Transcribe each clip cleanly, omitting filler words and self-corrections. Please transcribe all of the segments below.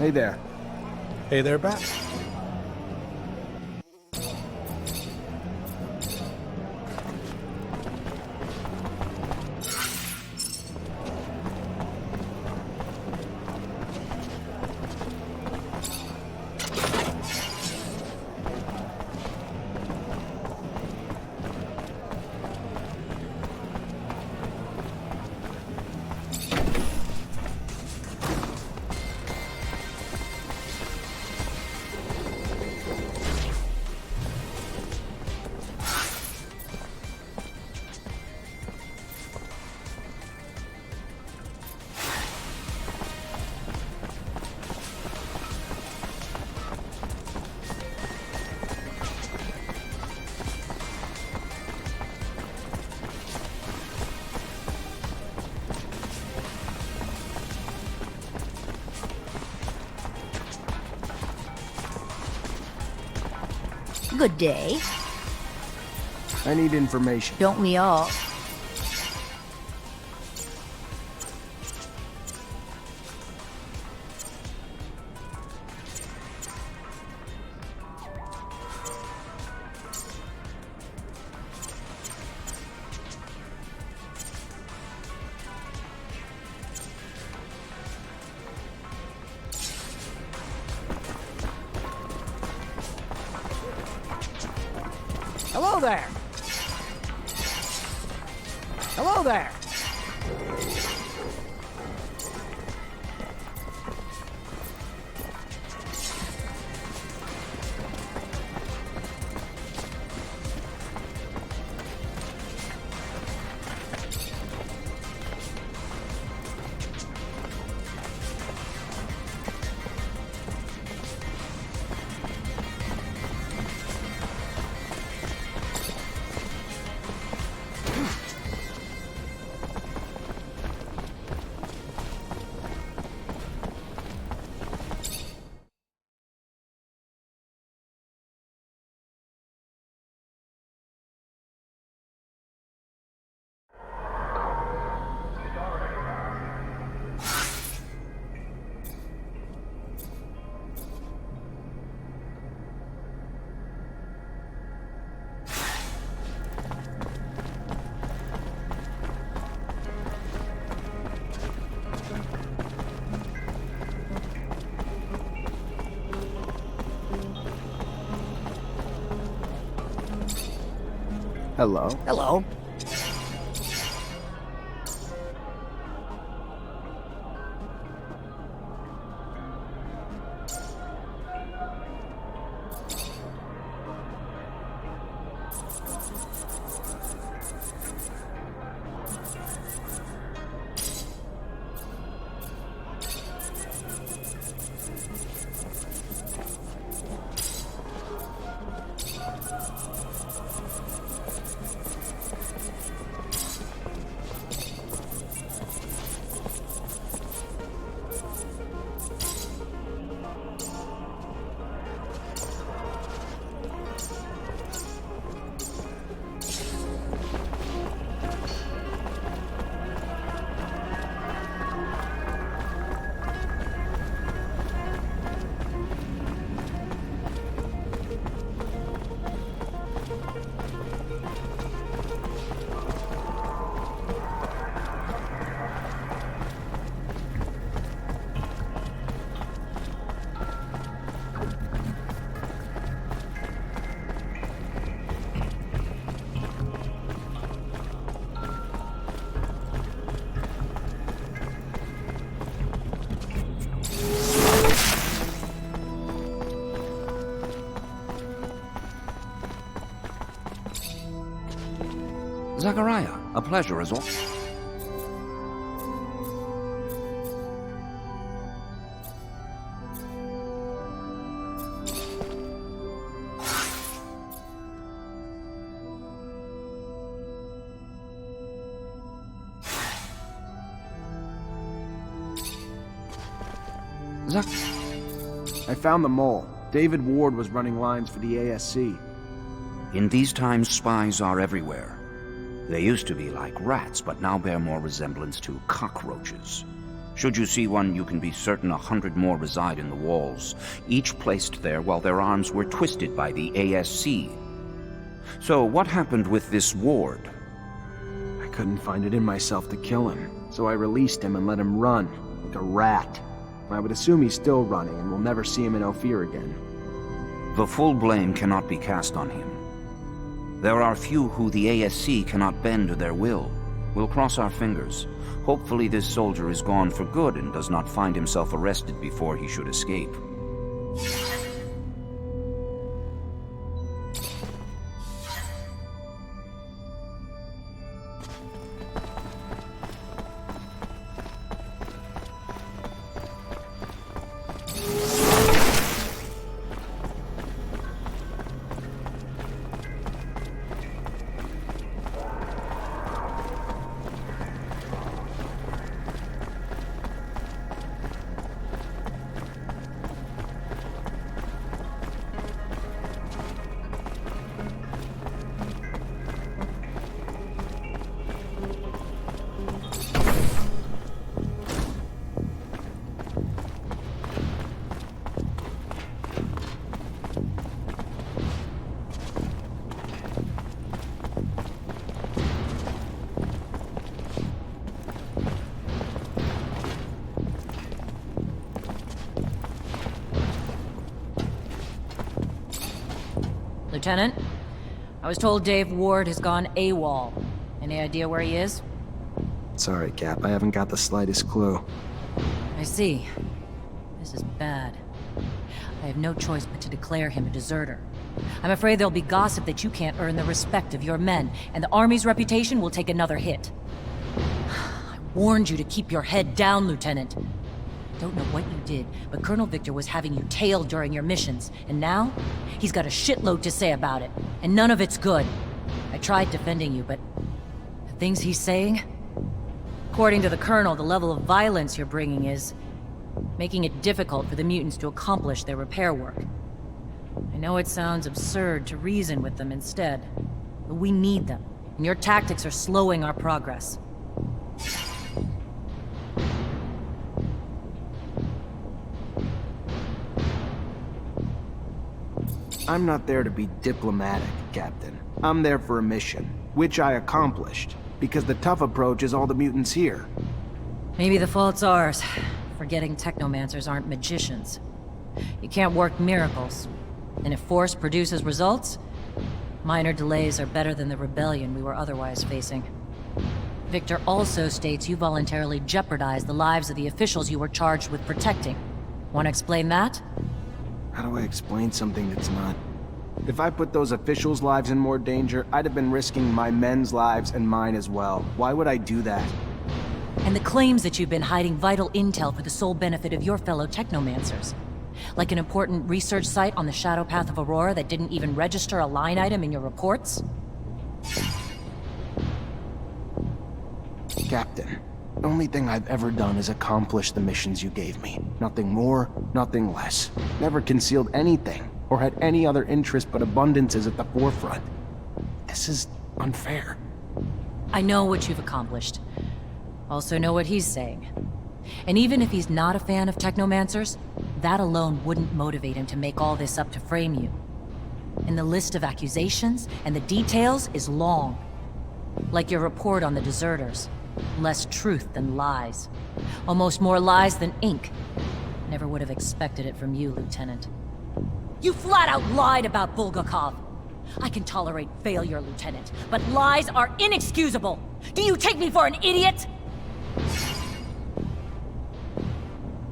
Hey there. Hey there, Bat. Good day. I need information. Don't we all? Hello there! Hello there! Hello. Hello. Zachariah, a pleasure as all. I found the mole. David Ward was running lines for the ASC. In these times, spies are everywhere. They used to be like rats, but now bear more resemblance to cockroaches. Should you see one, you can be certain 100 more reside in the walls, each placed there while their arms were twisted by the ASC. So what happened with this Ward? I couldn't find it in myself to kill him, so I released him and let him run, like a rat. I would assume he's still running and we'll never see him in Ophir again. The full blame cannot be cast on him. There are few who the ASC cannot bend to their will. We'll cross our fingers. Hopefully this soldier is gone for good and does not find himself arrested before he should escape. Lieutenant, I was told Dave Ward has gone AWOL. Any idea where he is? Sorry, Cap, I haven't got the slightest clue. I see. This is bad. I have no choice but to declare him a deserter. I'm afraid there'll be gossip that you can't earn the respect of your men, and the Army's reputation will take another hit. I warned you to keep your head down, Lieutenant. Don't know what you did, but Colonel Victor was having you tailed during your missions, and now he's got a shitload to say about it, and none of it's good. I tried defending you, but the things he's saying? According to the Colonel, the level of violence you're bringing is making it difficult for the mutants to accomplish their repair work. I know it sounds absurd to reason with them instead, but we need them, and your tactics are slowing our progress. I'm not there to be diplomatic, Captain. I'm there for a mission, which I accomplished, because the tough approach is all the mutants here. Maybe the fault's ours, forgetting Technomancers aren't magicians. You can't work miracles, and if force produces results, minor delays are better than the rebellion we were otherwise facing. Victor also states you voluntarily jeopardized the lives of the officials you were charged with protecting. Want to explain that? How do I explain something that's not? If I put those officials' lives in more danger, I'd have been risking my men's lives and mine as well. Why would I do that? And the claims that you've been hiding vital intel for the sole benefit of your fellow Technomancers. Like an important research site on the shadow path of Aurora that didn't even register a line item in your reports? Captain, the only thing I've ever done is accomplish the missions you gave me. Nothing more, nothing less. Never concealed anything, or had any other interest but abundance is at the forefront. This is unfair. I know what you've accomplished. Also know what he's saying. And even if he's not a fan of Technomancers, that alone wouldn't motivate him to make all this up to frame you. And the list of accusations and the details is long. Like your report on the deserters. Less truth than lies. Almost more lies than ink. Never would have expected it from you, Lieutenant. You flat out lied about Bulgakov! I can tolerate failure, Lieutenant, but lies are inexcusable! Do you take me for an idiot?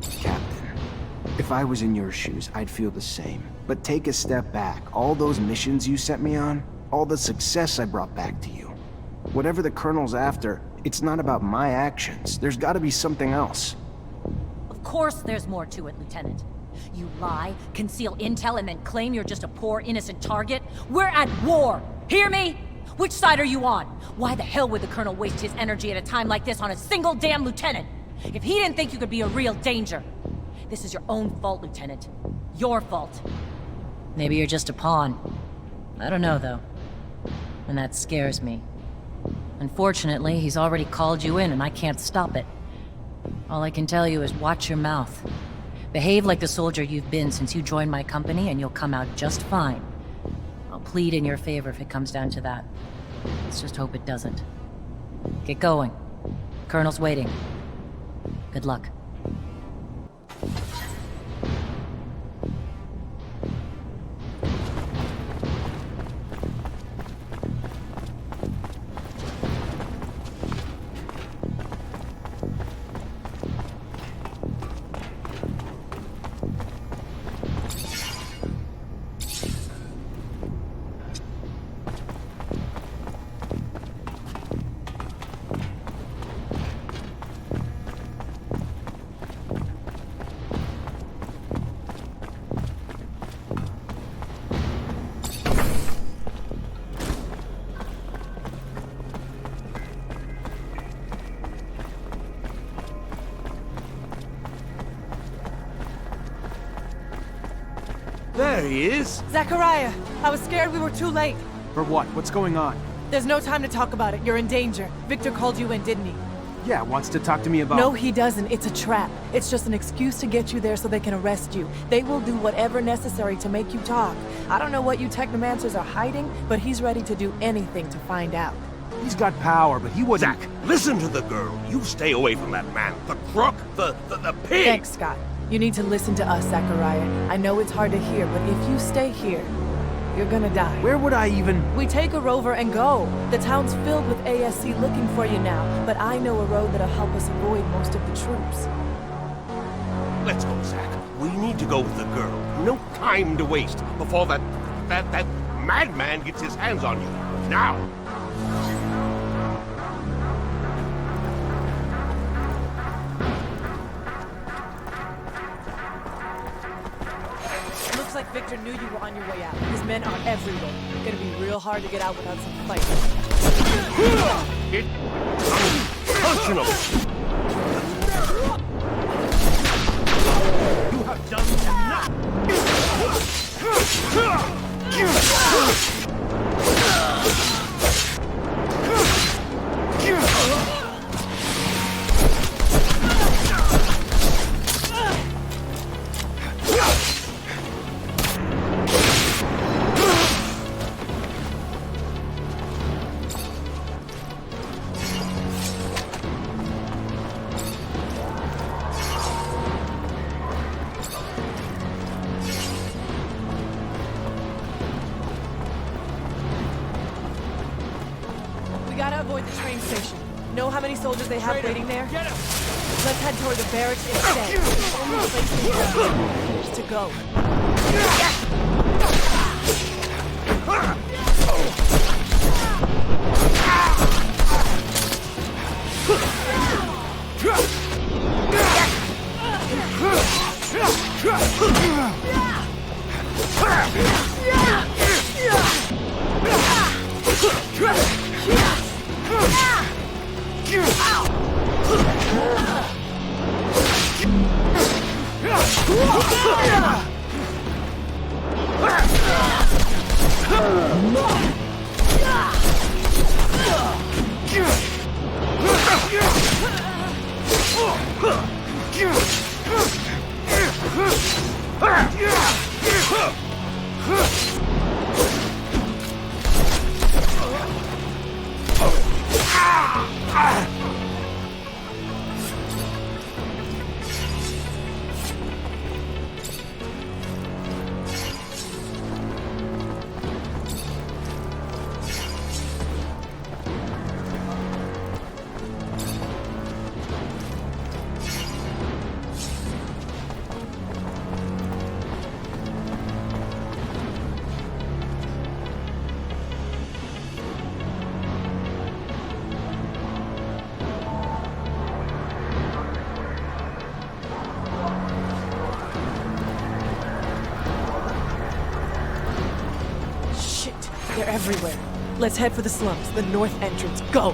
Captain, if I was in your shoes, I'd feel the same. But take a step back. All those missions you sent me on, all the success I brought back to you. Whatever the Colonel's after, it's not about my actions. There's gotta be something else. Of course there's more to it, Lieutenant. You lie, conceal intel, and then claim you're just a poor, innocent target? We're at war! Hear me? Which side are you on? Why the hell would the Colonel waste his energy at a time like this on a single damn lieutenant? If he didn't think you could be a real danger. This is your own fault, Lieutenant. Your fault. Maybe you're just a pawn. I don't know, though. And that scares me. Unfortunately, he's already called you in and I can't stop it. All I can tell you is watch your mouth. Behave like the soldier you've been since you joined my company, and you'll come out just fine. I'll plead in your favor if it comes down to that. Let's just hope it doesn't. Get going. Colonel's waiting. Good luck. There he is. Zachariah, I was scared we were too late. For what? What's going on? There's no time to talk about it. You're in danger. Victor called you in, didn't he? Yeah, wants to talk to me about... No, he doesn't. It's a trap. It's just an excuse to get you there so they can arrest you. They will do whatever necessary to make you talk. I don't know what you Technomancers are hiding, but he's ready to do anything to find out. He's got power, but he wasn't... Zach, listen to the girl. You stay away from that man. The crook, the pig. Thanks, Scott. You need to listen to us, Zachariah. I know it's hard to hear, but if you stay here, you're gonna die. Where would I even... We take a rover and go. The town's filled with ASC looking for you now, but I know a road that'll help us avoid most of the troops. Let's go, Zach. We need to go with the girl. No time to waste before that madman gets his hands on you. Now! Looks like Victor knew you were on your way out. His men are everywhere. Gonna be real hard to get out without some fighting. It's unconscionable! You have done Avoid the train station. Know how many soldiers they have waiting there? Let's head toward the barracks instead. It's the only place to go. They're everywhere. Let's head for the slums, the north entrance. Go!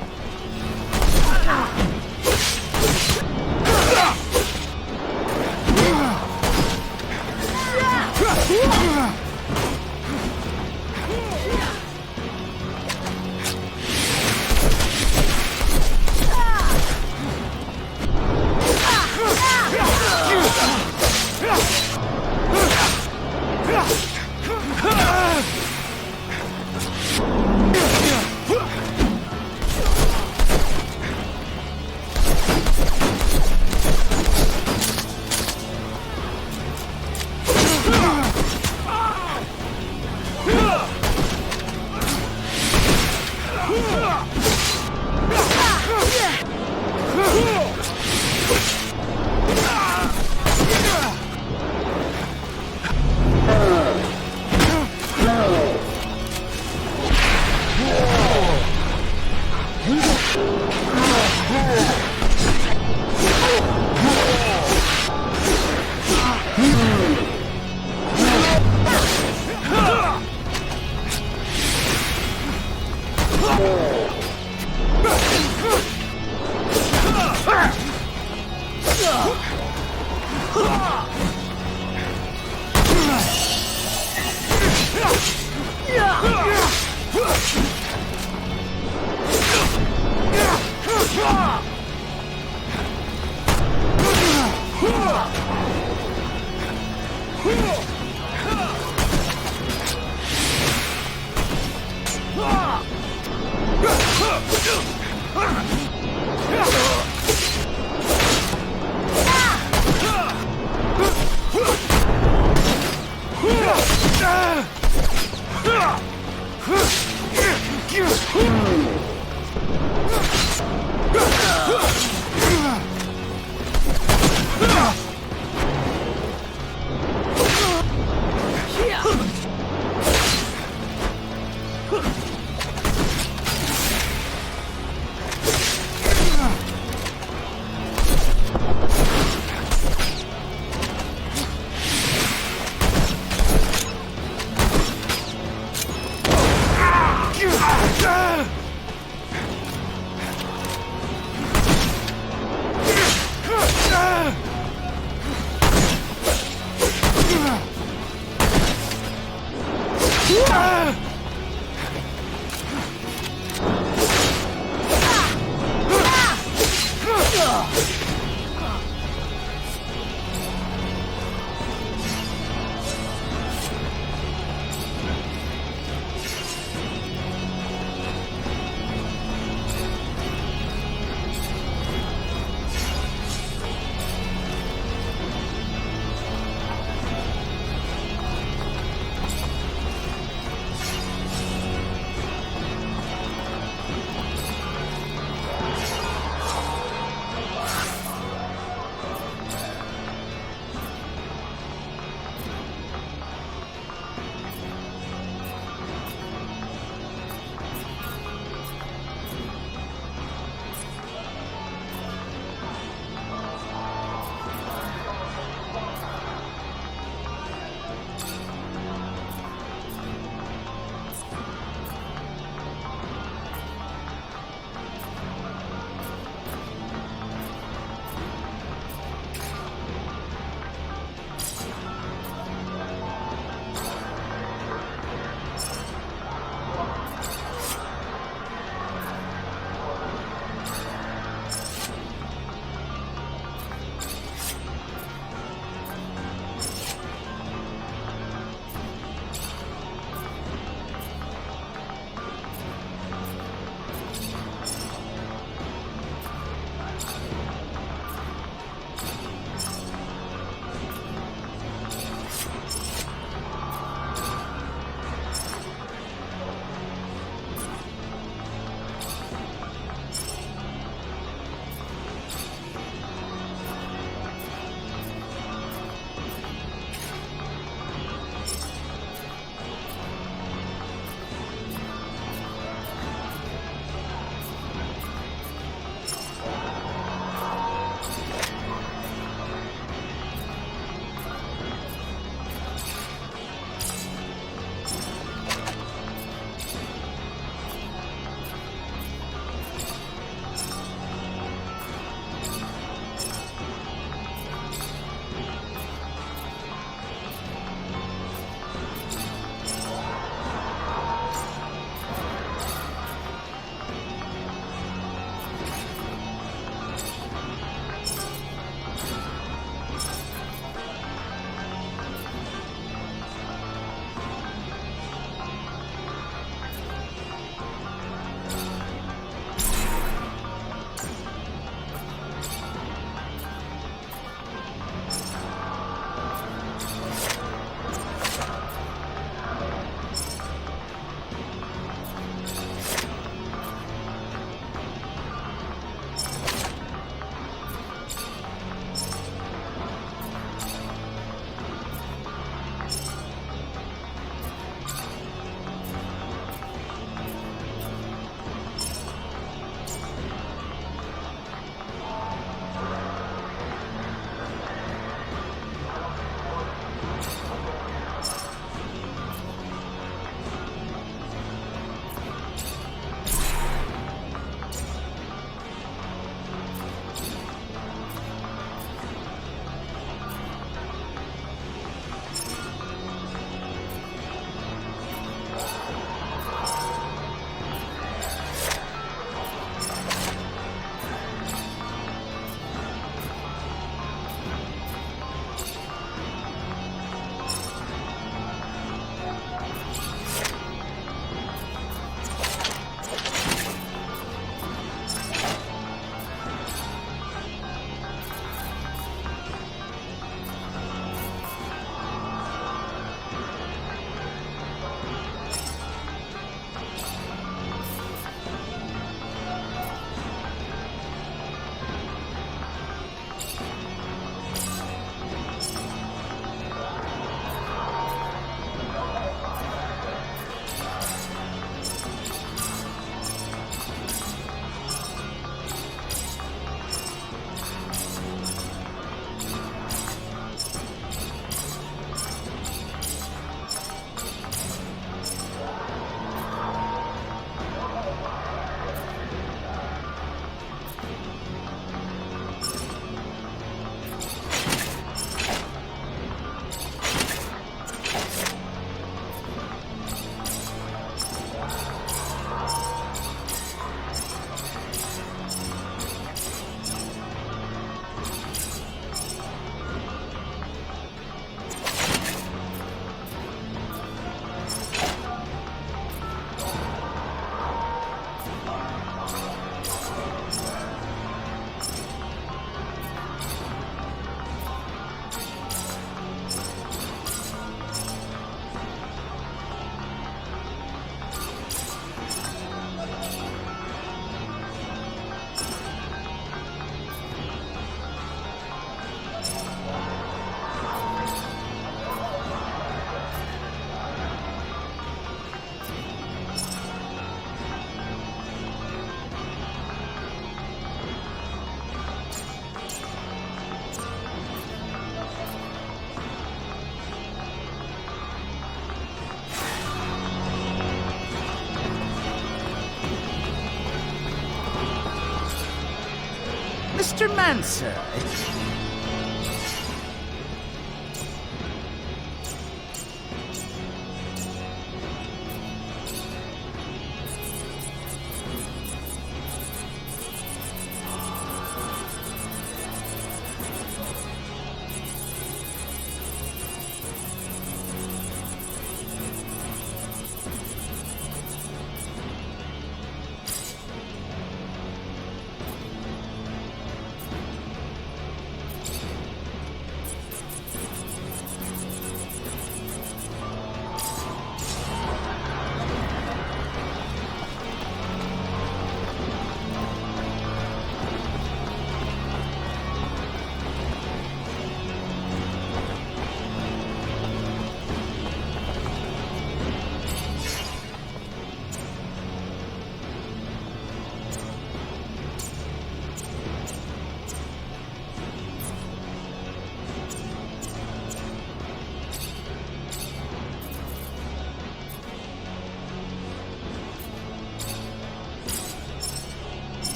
Technomancer.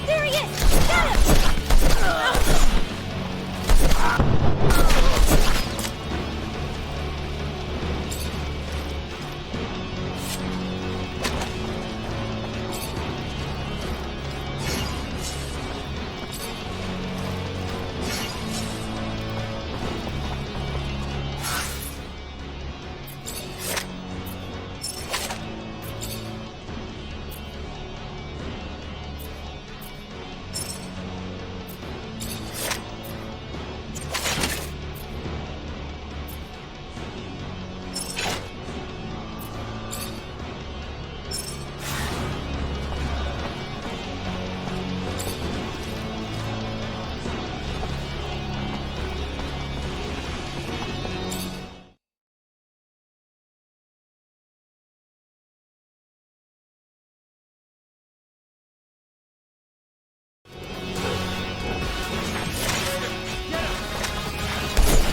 There he is! Get him!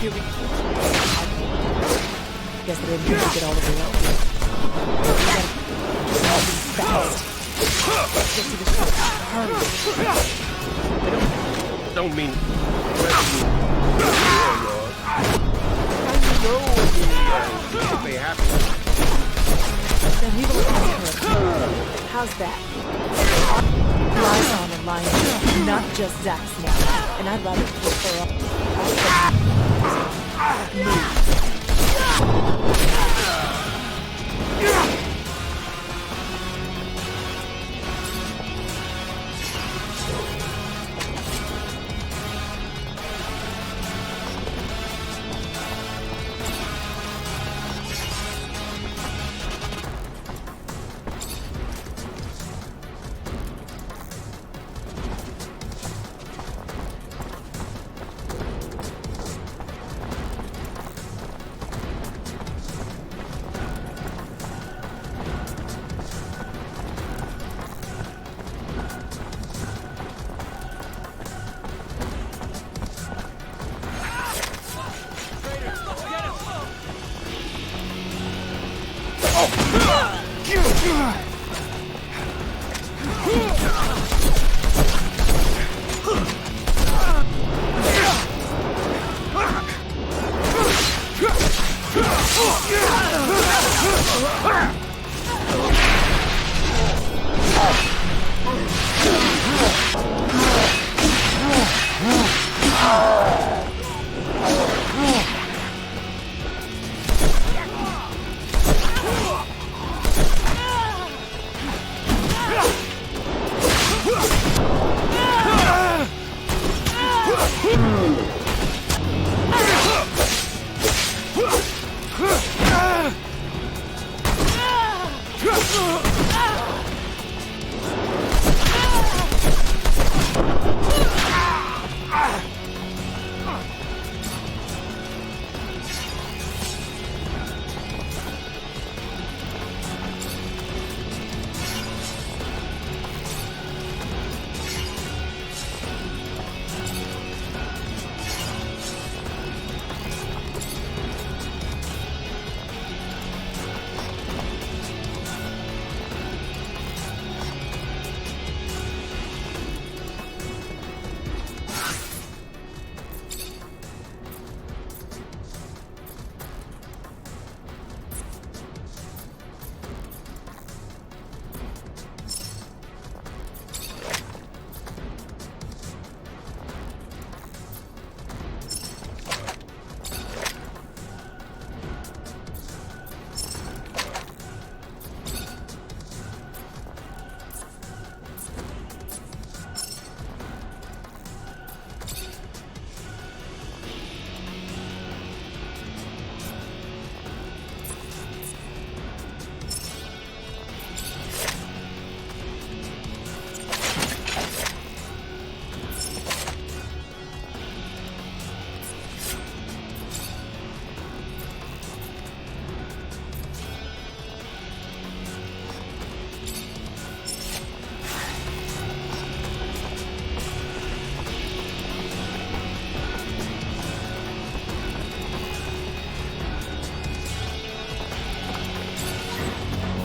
Here we go. Guess they didn't get all the way out here. We gotta fast. Get to the shop. Hurry. Don't mean rescue yours. If they happen. Then we will ask her a favor. How's that? Lies on and lying, not just Zack's now. And I'd rather put her up.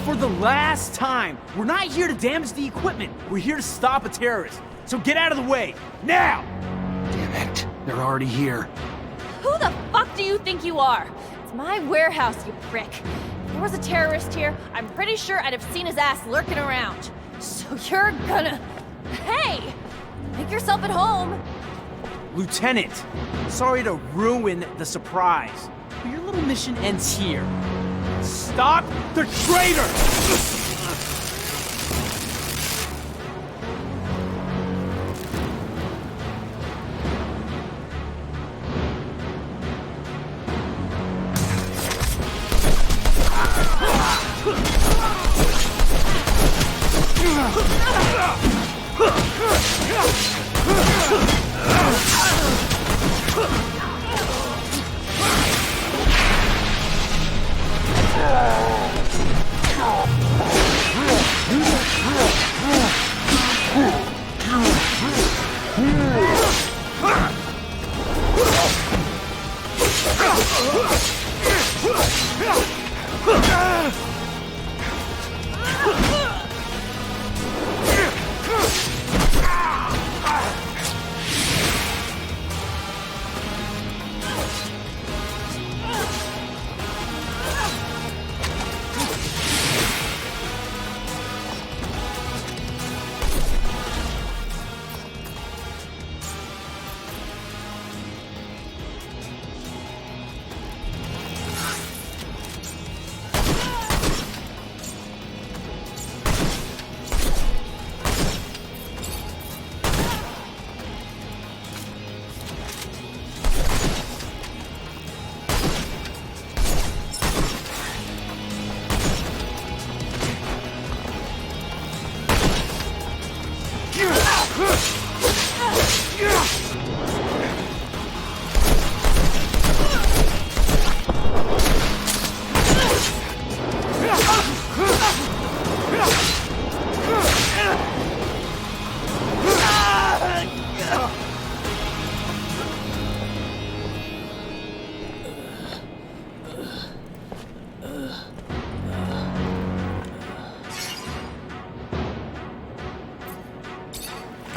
For the last time, we're not here to damage the equipment. We're here to stop a terrorist. So get out of the way, now! Damn it. They're already here. Who the fuck do you think you are? It's my warehouse, you prick. If there was a terrorist here, I'm pretty sure I'd have seen his ass lurking around. So you're gonna... Hey! Make yourself at home. Lieutenant, sorry to ruin the surprise, but your little mission ends here. Stop the traitor!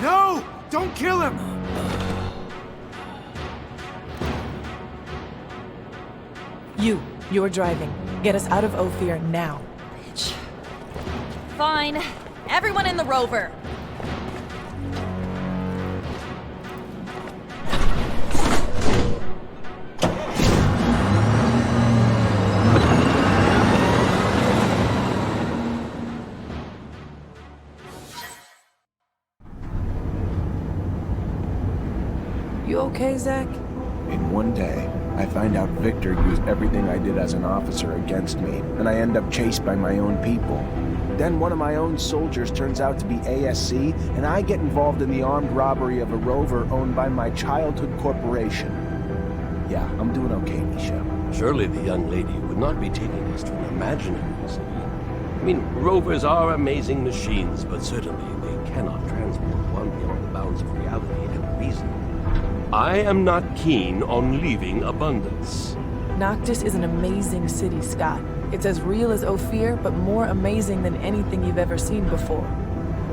No! Don't kill him! You're driving. Get us out of Ophir now. Bitch. Fine. Everyone in the rover. You okay, Zach? In one day, I find out Victor used everything I did as an officer against me, and I end up chased by my own people. Then one of my own soldiers turns out to be ASC, and I get involved in the armed robbery of a rover owned by my childhood corporation. Yeah, I'm doing okay, Nisha. Surely the young lady would not be taking us to an imaginary city. I mean, rovers are amazing machines, but certainly they cannot transport one beyond the bounds of reality and reason. I am not keen on leaving Abundance. Noctis is an amazing city, Scott. It's as real as Ophir, but more amazing than anything you've ever seen before.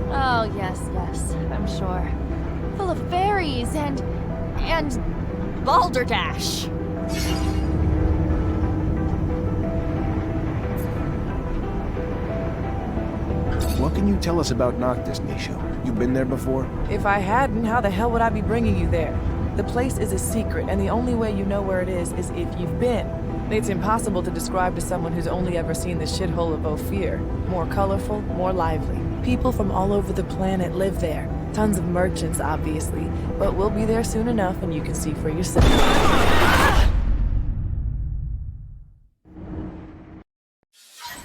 Oh, yes, I'm sure. Full of fairies and balderdash. What can you tell us about Noctis, Nisha? You've been there before? If I hadn't, how the hell would I be bringing you there? The place is a secret, and the only way you know where it is if you've been. It's impossible to describe to someone who's only ever seen the shithole of Ophir. More colorful, more lively. People from all over the planet live there. Tons of merchants, obviously, but we'll be there soon enough and you can see for yourself.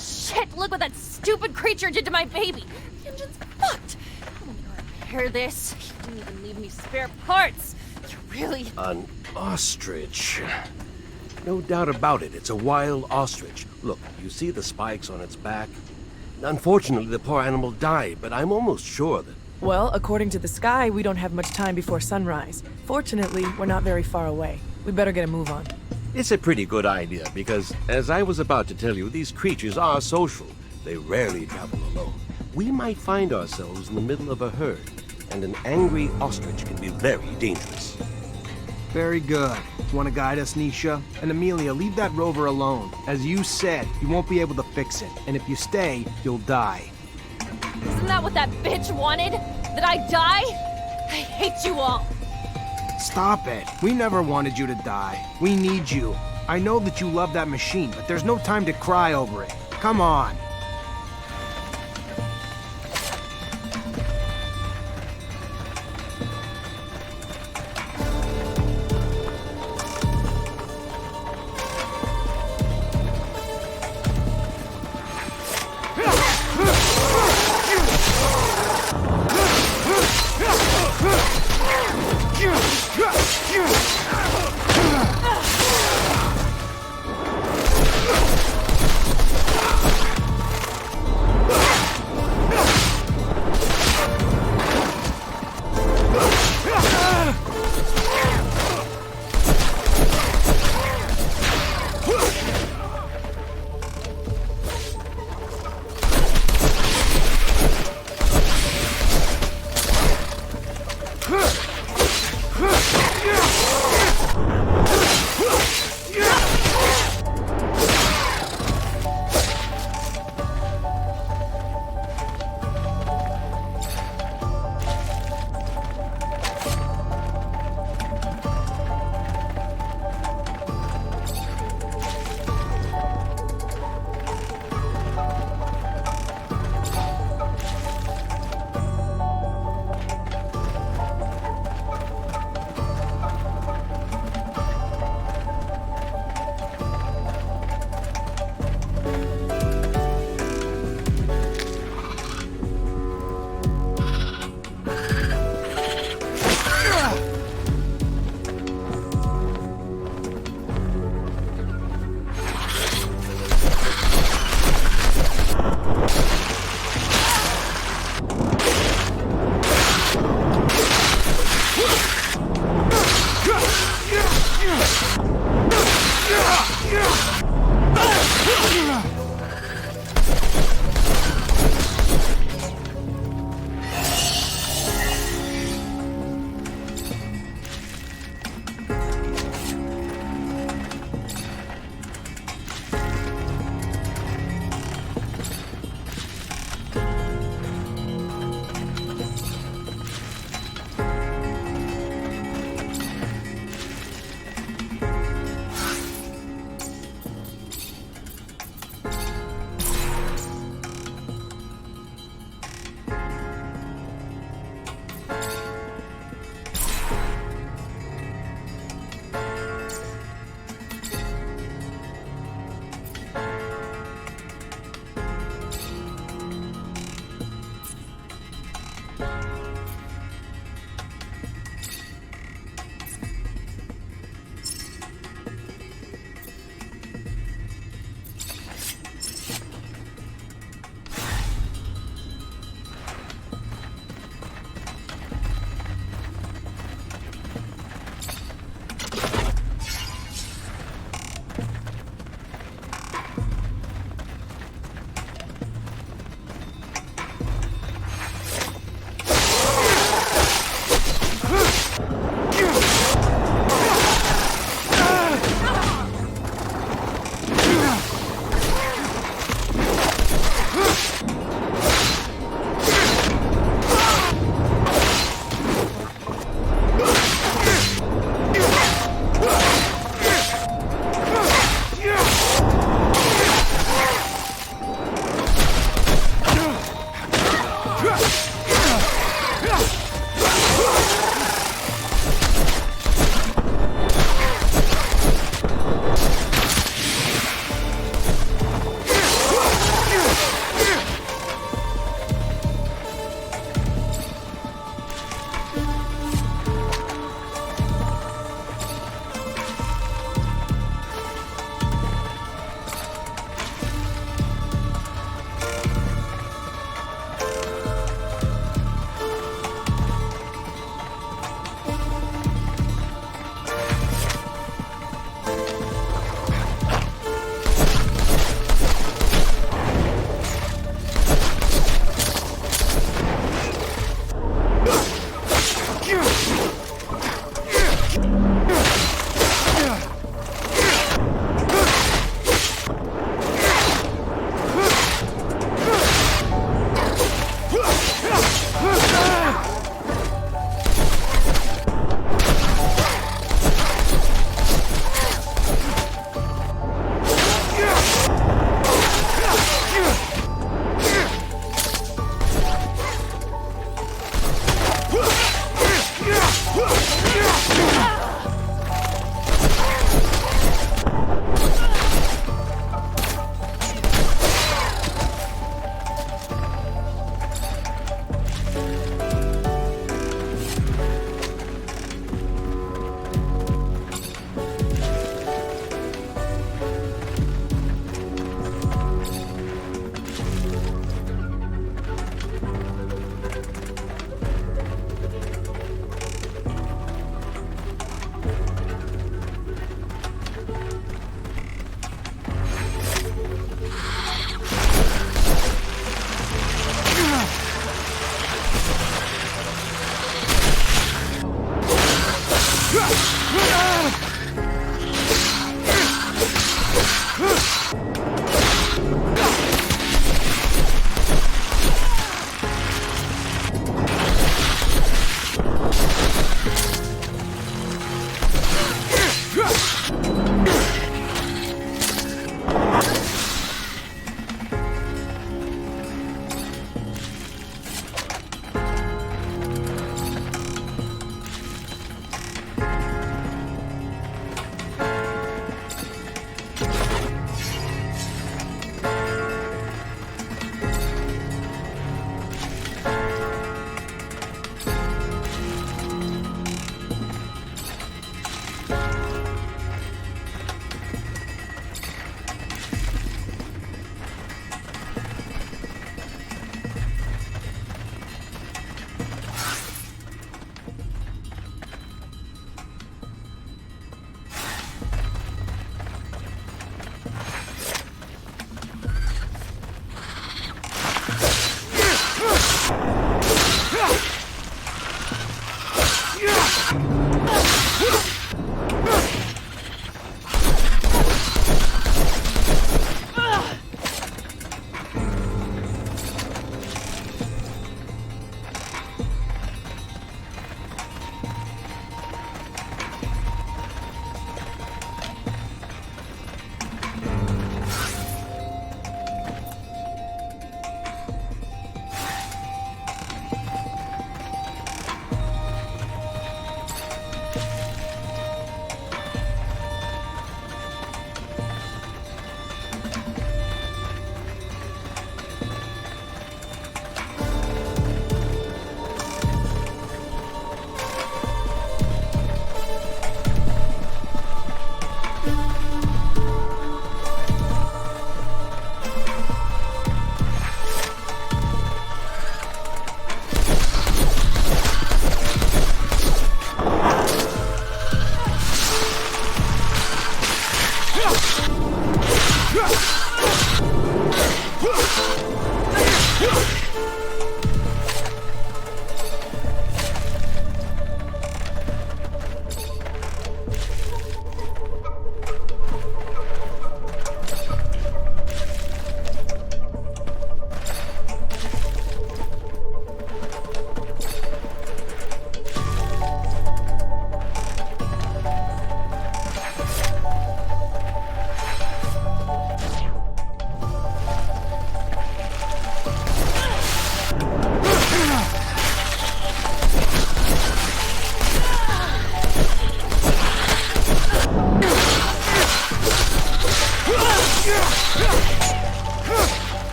Shit, look what that stupid creature did to my baby. The engine's fucked. I'm gonna repair this. You didn't even leave me spare parts. You really... An ostrich. No doubt about it, it's a wild ostrich. Look, you see the spikes on its back? Unfortunately, the poor animal died, but I'm almost sure that... Well, according to the sky, we don't have much time before sunrise. Fortunately, we're not very far away. We better get a move on. It's a pretty good idea, because, as I was about to tell you, these creatures are social. They rarely travel alone. We might find ourselves in the middle of a herd, and an angry ostrich can be very dangerous. Very good. Want to guide us, Nisha? And Amelia, leave that rover alone. As you said, you won't be able to fix it. And if you stay, you'll die. Isn't that what that bitch wanted? That I die? I hate you all. Stop it. We never wanted you to die. We need you. I know that you love that machine, but there's no time to cry over it. Come on.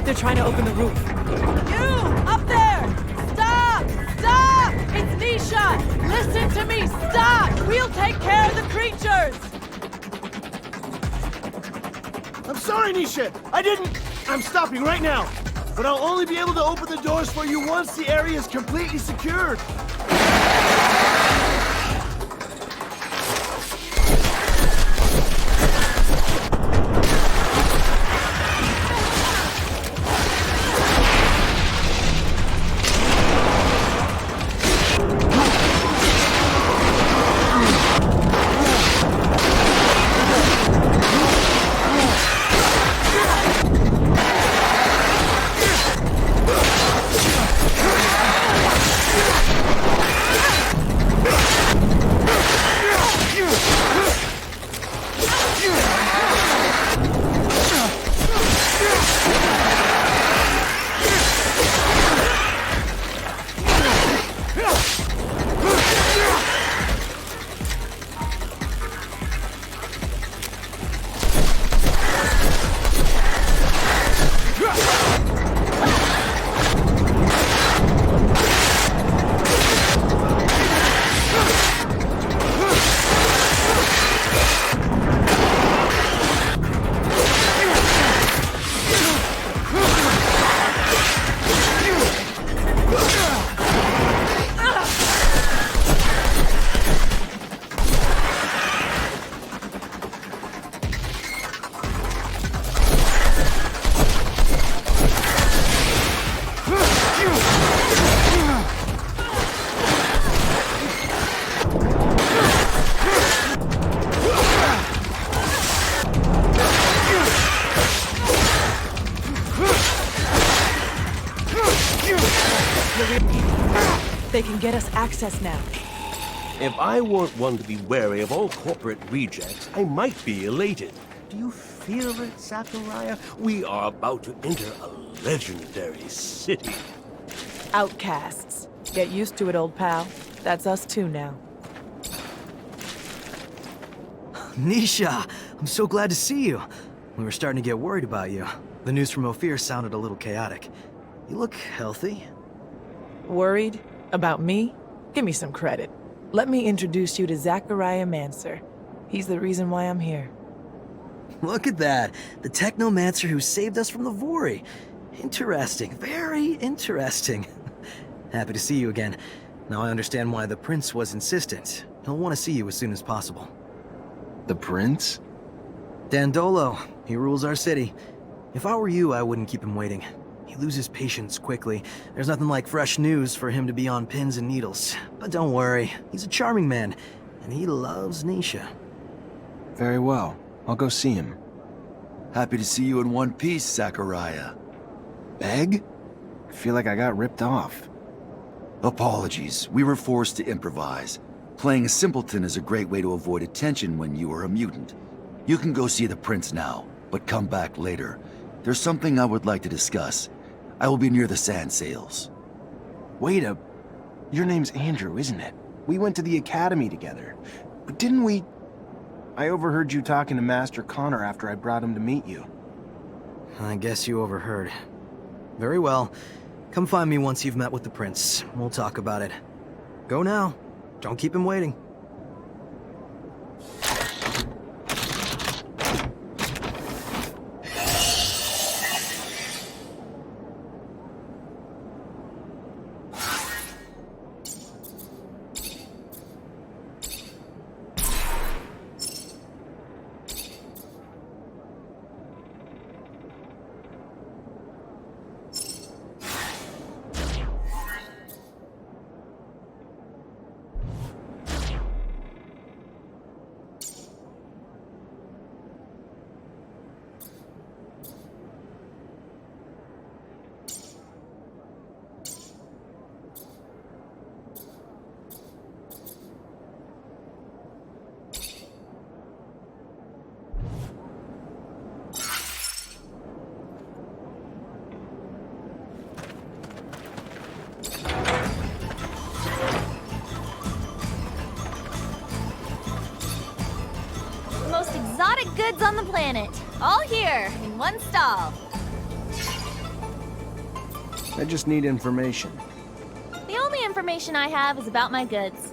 They're trying to open the roof. You! Up there! Stop! Stop! It's Nisha! Listen to me! Stop! We'll take care of the creatures! I'm sorry, Nisha! I didn't... I'm stopping right now! But I'll only be able to open the doors for you once the area is completely secured! They can get us access now. If I weren't one to be wary of all corporate rejects, I might be elated. Do you feel it, Zachariah? We are about to enter a legendary city. Outcasts. Get used to it, old pal. That's us too now. Nisha, I'm so glad to see you. We were starting to get worried about you. The news from Ophir sounded a little chaotic. You look healthy. Worried? About me? Give me some credit. Let me introduce you to Zachariah Mancer. He's the reason why I'm here. Look at that. The Technomancer who saved us from the Vori. Interesting. Very interesting. Happy to see you again. Now I understand why the Prince was insistent. He'll want to see you as soon as possible. The prince? Dandolo. He rules our city. If I were you, I wouldn't keep him waiting. He loses patience quickly. There's nothing like fresh news for him to be on pins and needles. But don't worry, he's a charming man, and he loves Nisha. Very well. I'll go see him. Happy to see you in one piece, Zachariah. Beg? I feel like I got ripped off. Apologies. We were forced to improvise. Playing a simpleton is a great way to avoid attention when you are a mutant. You can go see the prince now, but come back later. There's something I would like to discuss. I will be near the sand sails. Wait a... Your name's Andrew, isn't it? We went to the academy together. But didn't we... I overheard you talking to Master Connor after I brought him to meet you. I guess you overheard. Very well. Come find me once you've met with the prince. We'll talk about it. Go now. Don't keep him waiting. Most exotic goods on the planet. All here, in one stall. I just need information. The only information I have is about my goods.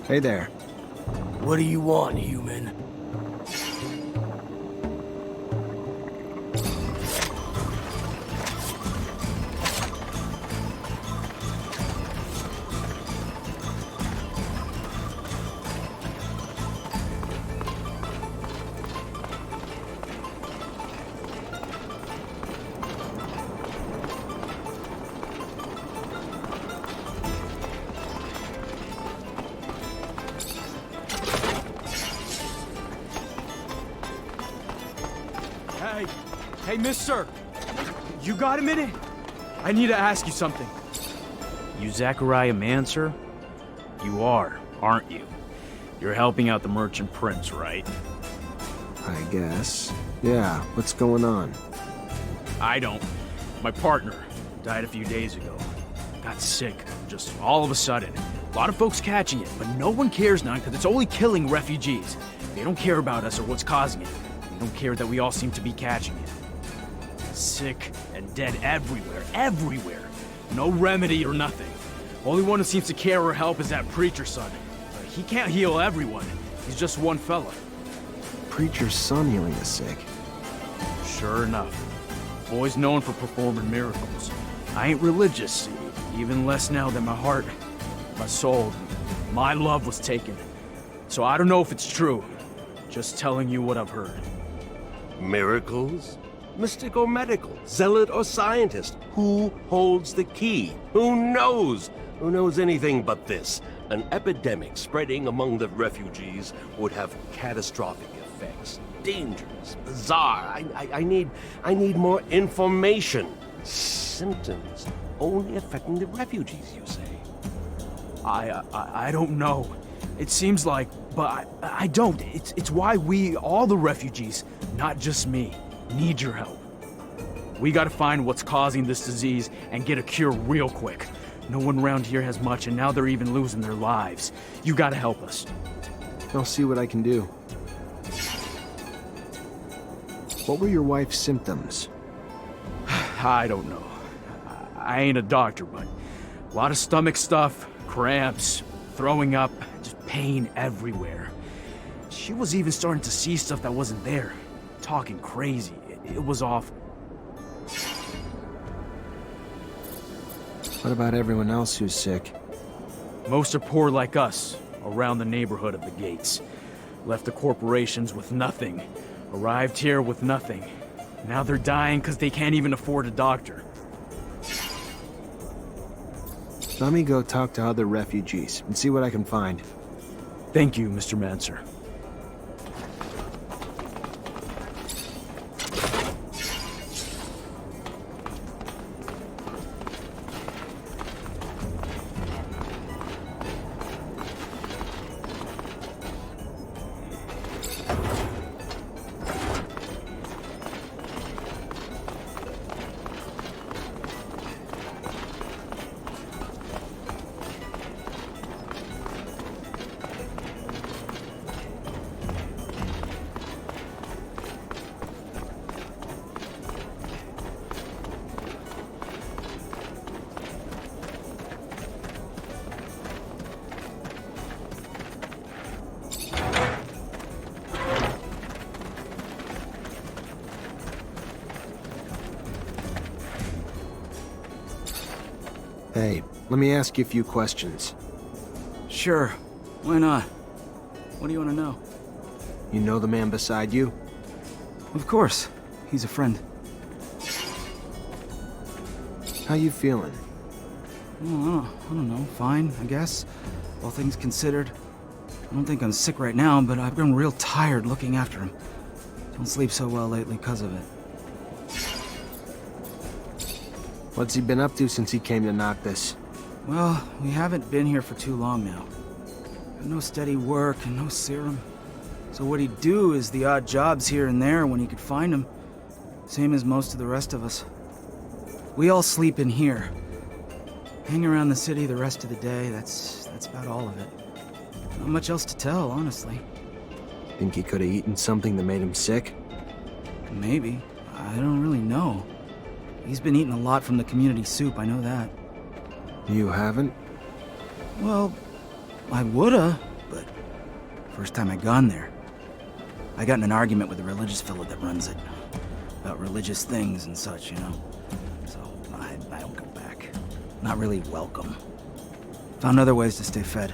Hey there. What do you want, human? Hey, mister! You got a minute? I need to ask you something. You Zachariah Mancer? You are, aren't you? You're helping out the merchant prince, right? I guess. Yeah, what's going on? I don't. My partner died a few days ago. Got sick, just all of a sudden. A lot of folks catching it, but no one cares now because it's only killing refugees. They don't care about us or what's causing it. They don't care that we all seem to be catching it. Sick and dead everywhere, everywhere. No remedy or nothing. Only one who seems to care or help is that preacher's son. But he can't heal everyone. He's just one fella. Preacher's son healing the sick. Sure enough. Boy's known for performing miracles. I ain't religious, see, even less now than my heart, my soul, my love was taken. So I don't know if it's true. Just telling you what I've heard. Miracles? Mystic or medical? Zealot or scientist? Who holds the key? Who knows? Who knows anything but this? An epidemic spreading among the refugees would have catastrophic effects. Dangerous, bizarre. I need more information. Symptoms only affecting the refugees, you say? I don't know. It seems like, but I don't. It's why we, all the refugees, not just me, need your help. We gotta find what's causing this disease and get a cure real quick. No one around here has much, and now they're even losing their lives. You gotta help us. I'll see what I can do. What were your wife's symptoms? I don't know. I ain't a doctor, but a lot of stomach stuff, cramps, throwing up, just pain everywhere. She was even starting to see stuff that wasn't there. Talking crazy. It was awful. What about everyone else who's sick? Most are poor like us, around the neighborhood of the gates. Left the corporations with nothing. Arrived here with nothing. Now they're dying because they can't even afford a doctor. Let me go talk to other refugees and see what I can find. Thank you, Mr. Mancer. Hey, let me ask you a few questions. Sure. Why not? What do you want to know? You know the man beside you? Of course. He's a friend. How you feeling? Oh, I don't know. Fine, I guess. All things considered. I don't think I'm sick right now, but I've grown real tired looking after him. Don't sleep so well lately because of it. What's he been up to since he came to knock this? Well, we haven't been here for too long now. No steady work and no serum. So what he'd do is the odd jobs here and there when he could find them. Same as most of the rest of us. We all sleep in here. Hang around the city the rest of the day, that's about all of it. Not much else to tell, honestly. Think he could have eaten something that made him sick? Maybe. I don't really know. He's been eating a lot from the community soup, I know that. You haven't? Well, I woulda, but first time I gone there, I got in an argument with the religious fellow that runs it. About religious things and such, you know. So, I don't go back. Not really welcome. Found other ways to stay fed.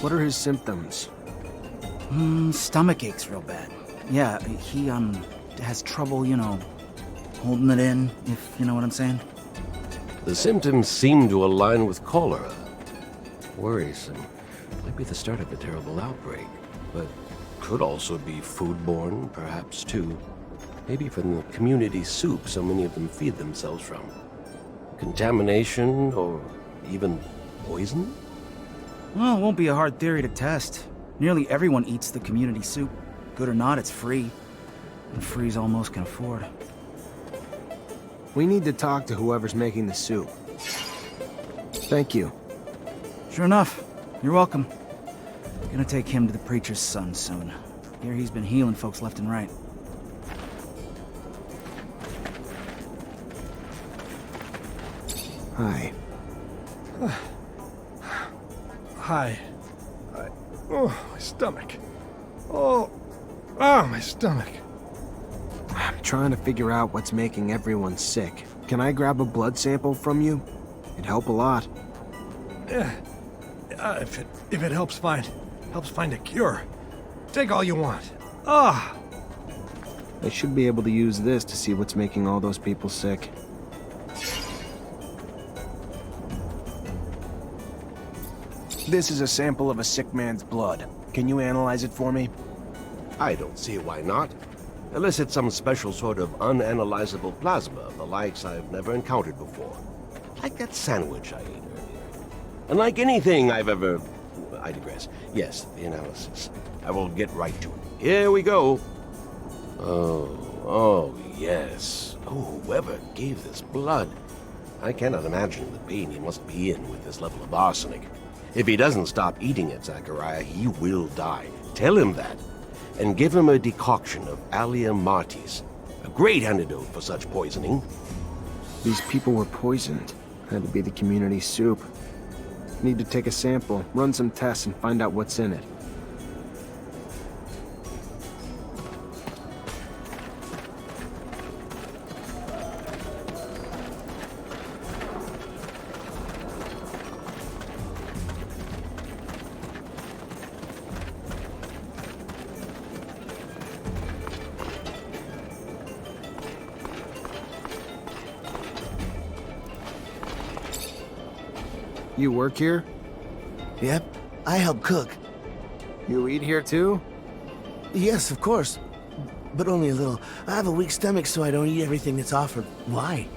What are his symptoms? Stomach aches real bad. Yeah, he, has trouble, you know, holding it in, if you know what I'm saying. The symptoms seem to align with cholera. Worrisome. Might be the start of a terrible outbreak. But Could also be foodborne, perhaps, too. Maybe from the community soup so many of them feed themselves from. Contamination, or even poison? Well, it won't be a hard theory to test. Nearly everyone eats the community soup. Good or not, it's free. And free's all most can afford. We need to talk to whoever's making the soup. Thank you. Sure enough. You're welcome. Gonna take him to the preacher's son soon. Hear he's been healing folks left and right. Hi. Hi. Oh, my stomach. Oh, my stomach. I'm trying to figure out what's making everyone sick. Can I grab a blood sample from you? It'd help a lot. If it helps find a cure. Take all you want. Ah! I should be able to use this to see what's making all those people sick. This is a sample of a sick man's blood. Can you analyze it for me? I don't see why not. Unless it's some special sort of unanalyzable plasma, the likes I've never encountered before. Like that sandwich I ate earlier. And like anything I've ever... I digress. Yes, the analysis. I will get right to it. Here we go. Oh, yes. Oh, whoever gave this blood. I cannot imagine the pain he must be in with this level of arsenic. If he doesn't stop eating it, Zachariah, he will die. Tell him that. And give him a decoction of Allia Martis. A great antidote for such poisoning. These people were poisoned. Had to be the community soup. Need to take a sample, run some tests, and find out what's in it. You work here? Yep, I help cook. You eat here too? Yes, of course. But only a little. I have a weak stomach, so I don't eat everything that's offered. Why?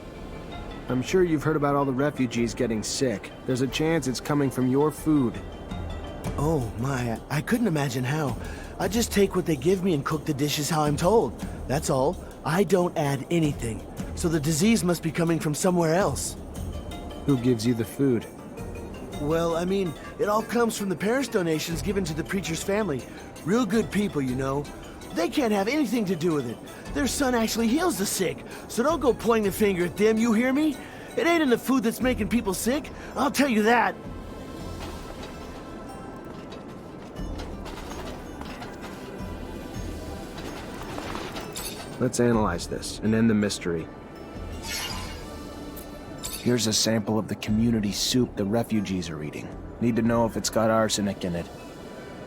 I'm sure you've heard about all the refugees getting sick. There's a chance it's coming from your food. Oh my, I couldn't imagine how. I just take what they give me and cook the dishes how I'm told. That's all. I don't add anything. So the disease must be coming from somewhere else. Who gives you the food? Well, I mean, it all comes from the parish donations given to the preacher's family. Real good people, you know. They can't have anything to do with it. Their son actually heals the sick, so don't go pointing the finger at them, you hear me? It ain't in the food that's making people sick, I'll tell you that. Let's analyze this and end the mystery. Here's a sample of the community soup the refugees are eating. Need to know if it's got arsenic in it.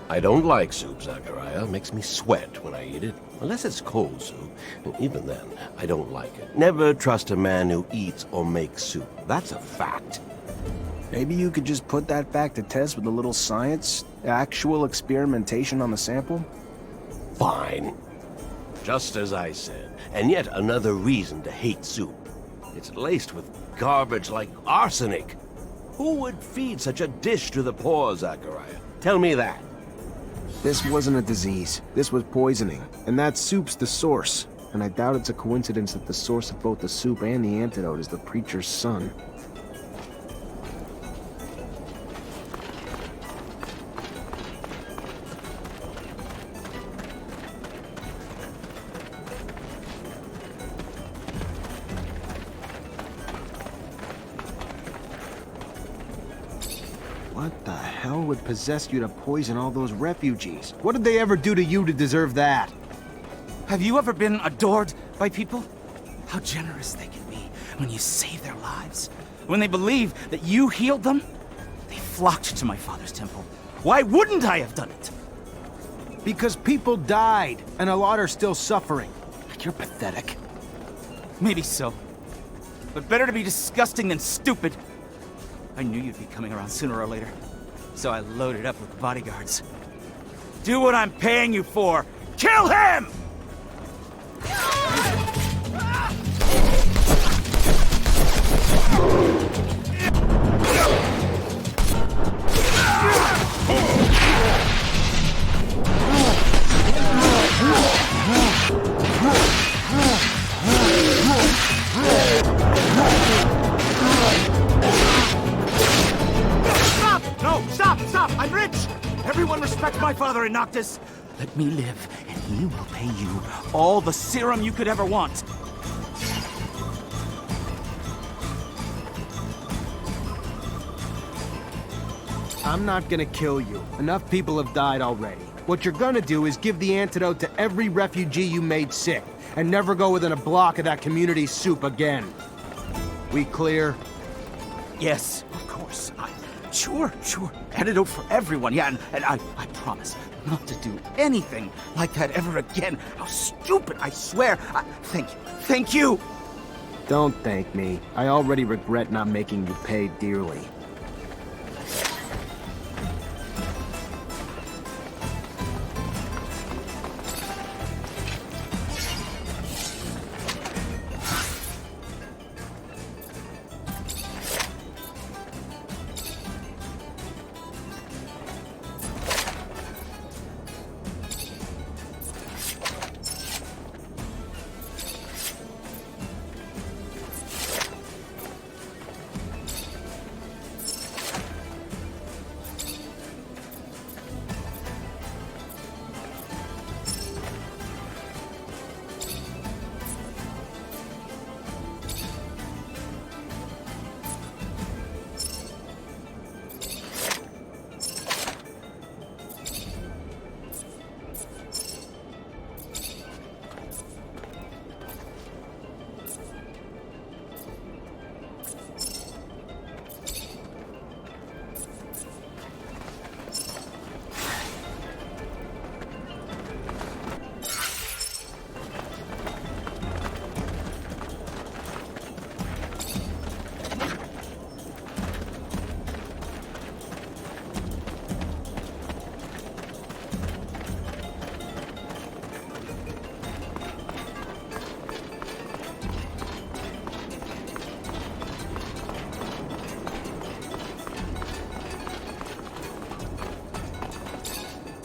I don't like soup, Zachariah. It makes me sweat when I eat it. Unless it's cold soup. And even then, I don't like it. Never trust a man who eats or makes soup. That's a fact. Maybe you could just put that fact to test with a little science? Actual experimentation on the sample? Fine. Just as I said. And yet another reason to hate soup. It's laced with garbage like arsenic. Who would feed such a dish to the poor, Zachariah? Tell me that. This wasn't a disease. This was poisoning. And that soup's the source. And I doubt it's a coincidence that the source of both the soup and the antidote is the preacher's son. What the hell would possess you to poison all those refugees? What did they ever do to you to deserve that? Have you ever been adored by people? How generous they can be when you save their lives. When they believe that you healed them, they flocked to my father's temple. Why wouldn't I have done it? Because people died, and a lot are still suffering. You're pathetic. Maybe so. But better to be disgusting than stupid. I knew you'd be coming around sooner or later, so I loaded up with bodyguards. Do what I'm paying you for. Kill him! Stop! No, stop! I'm rich! Everyone respects my father in Noctis. Let me live, and he will pay you all the serum you could ever want. I'm not gonna kill you. Enough people have died already. What you're gonna do is give the antidote to every refugee you made sick, and never go within a block of that community soup again. We clear? Yes, of course. Sure. Antidote for everyone, yeah, and I promise not to do anything like that ever again. How stupid, I swear. Thank you. Don't thank me. I already regret not making you pay dearly.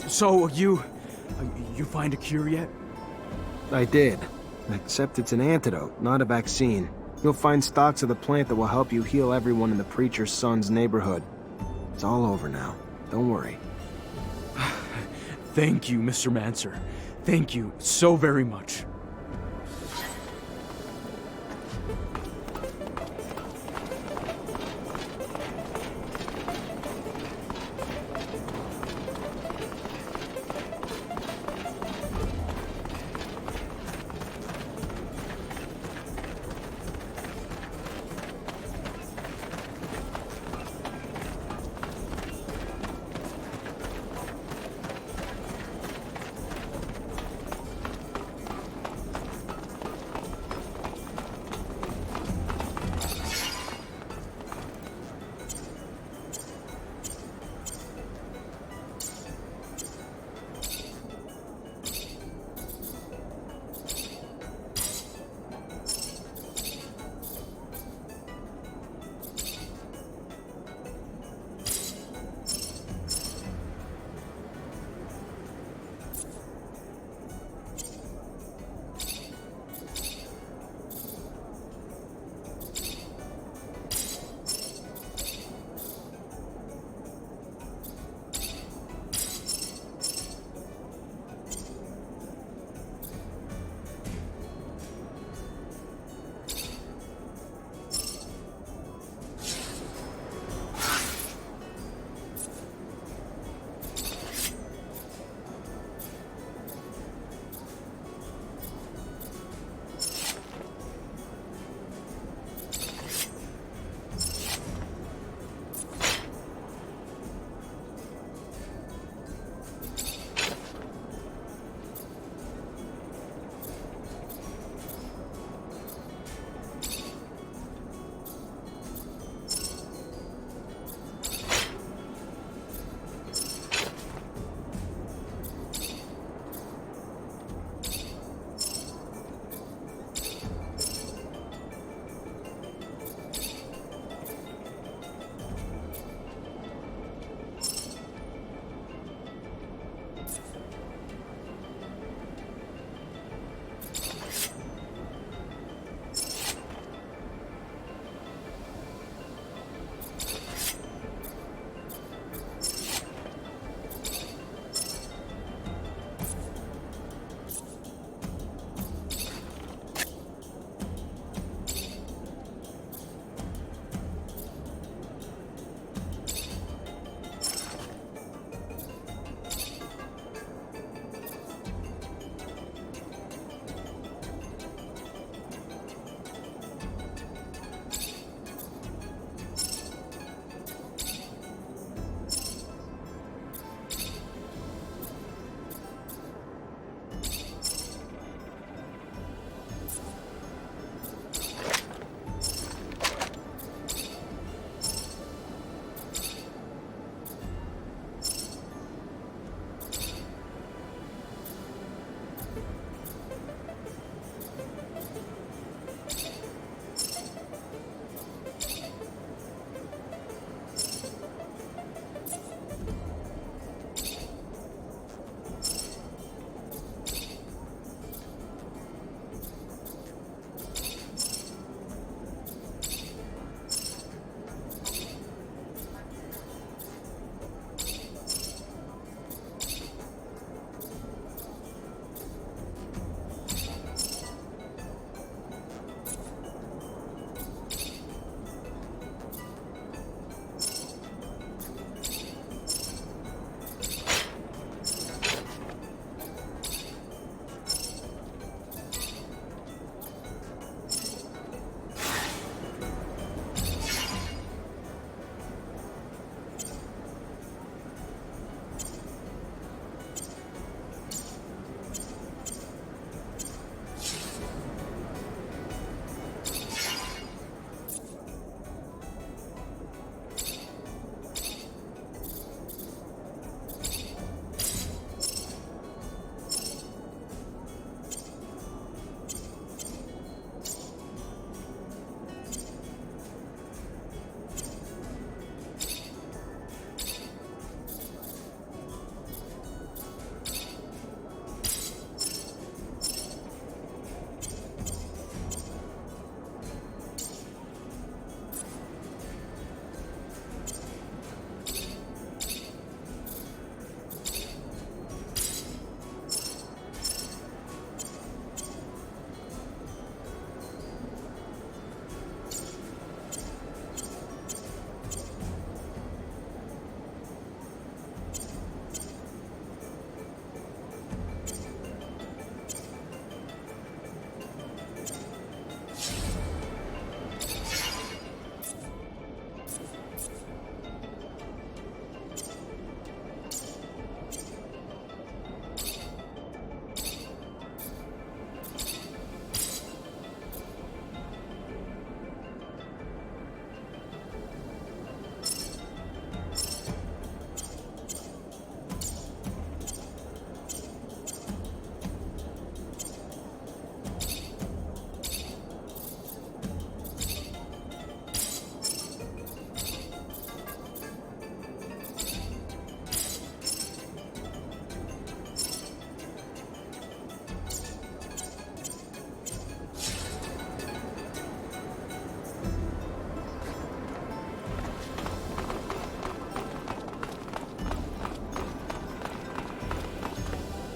So, you find a cure yet? I did. Except it's an antidote, not a vaccine. You'll find stocks of the plant that will help you heal everyone in the preacher's son's neighborhood. It's all over now. Don't worry. Thank you, Mr. Mancer. Thank you so very much.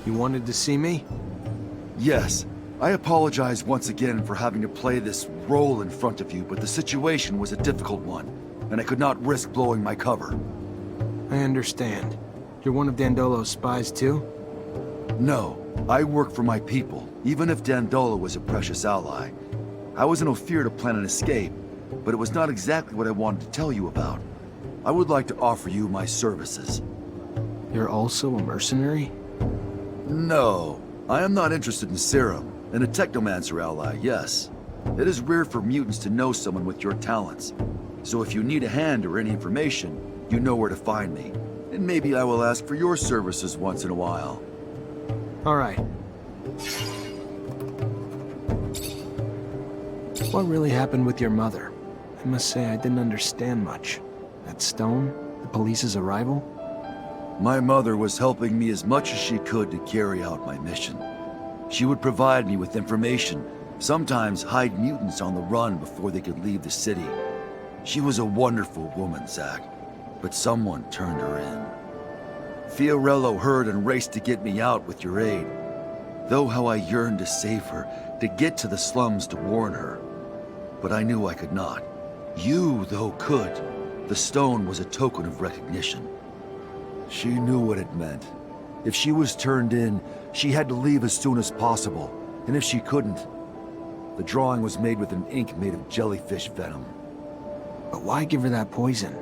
You wanted to see me? Yes. I apologize once again for having to play this role in front of you, but the situation was a difficult one, and I could not risk blowing my cover. I understand. You're one of Dandolo's spies too? No, I work for my people, even if Dandolo was a precious ally. I was in Ophir to plan an escape, but it was not exactly what I wanted to tell you about. I would like to offer you my services. You're also a mercenary? No, I am not interested in serum, and a Technomancer ally, yes. It is rare for mutants to know someone with your talents. So if you need a hand or any information, you know where to find me. And maybe I will ask for your services once in a while. All right. What really happened with your mother? I must say I didn't understand much. That stone? The police's arrival? My mother was helping me as much as she could to carry out my mission. She would provide me with information, sometimes hide mutants on the run before they could leave the city. She was a wonderful woman, Zack, but someone turned her in. Fiorello heard and raced to get me out with your aid. Though how I yearned to save her, to get to the slums to warn her. But I knew I could not. You, though, could. The stone was a token of recognition. She knew what it meant. If she was turned in, she had to leave as soon as possible. And if she couldn't, the drawing was made with an ink made of jellyfish venom. But why give her that poison?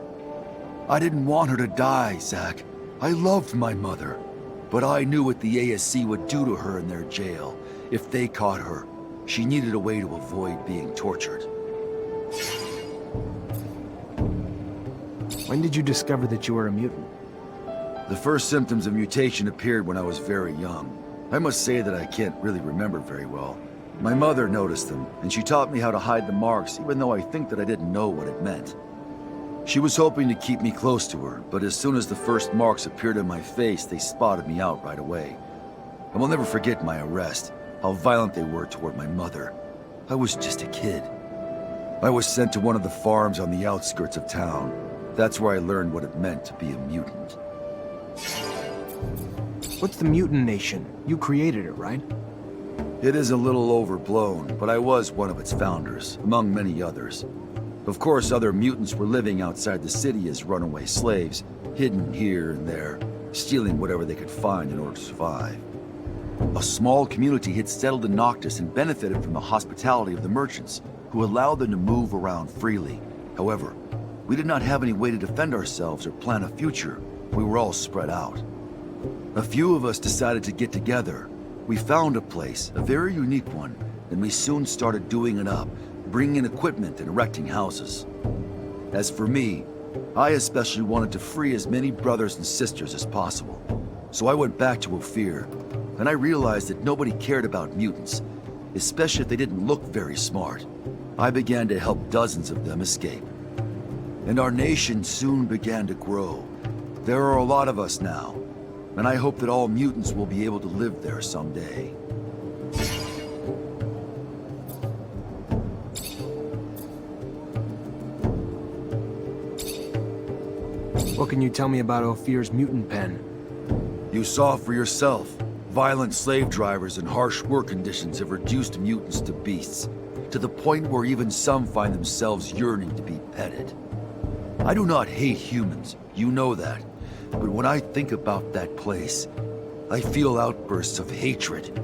I didn't want her to die, Zack. I loved my mother. But I knew what the ASC would do to her in their jail. If they caught her, she needed a way to avoid being tortured. When did you discover that you were a mutant? The first symptoms of mutation appeared when I was very young. I must say that I can't really remember very well. My mother noticed them, and she taught me how to hide the marks, even though I think that I didn't know what it meant. She was hoping to keep me close to her, but as soon as the first marks appeared on my face, they spotted me out right away. I will never forget my arrest, how violent they were toward my mother. I was just a kid. I was sent to one of the farms on the outskirts of town. That's where I learned what it meant to be a mutant. What's the Mutant Nation? You created it, right? It is a little overblown, but I was one of its founders, among many others. Of course, other mutants were living outside the city as runaway slaves, hidden here and there, stealing whatever they could find in order to survive. A small community had settled in Noctis and benefited from the hospitality of the merchants, who allowed them to move around freely. However, we did not have any way to defend ourselves or plan a future. We were all spread out. A few of us decided to get together. We found a place, a very unique one, and we soon started doing it up, bringing in equipment and erecting houses. As for me, I especially wanted to free as many brothers and sisters as possible. So I went back to Ophir, and I realized that nobody cared about mutants, especially if they didn't look very smart. I began to help dozens of them escape. And our nation soon began to grow. There are a lot of us now, and I hope that all mutants will be able to live there someday. What can you tell me about Ophir's mutant pen? You saw for yourself. Violent slave drivers and harsh work conditions have reduced mutants to beasts, to the point where even some find themselves yearning to be petted. I do not hate humans, you know that. But when I think about that place, I feel outbursts of hatred.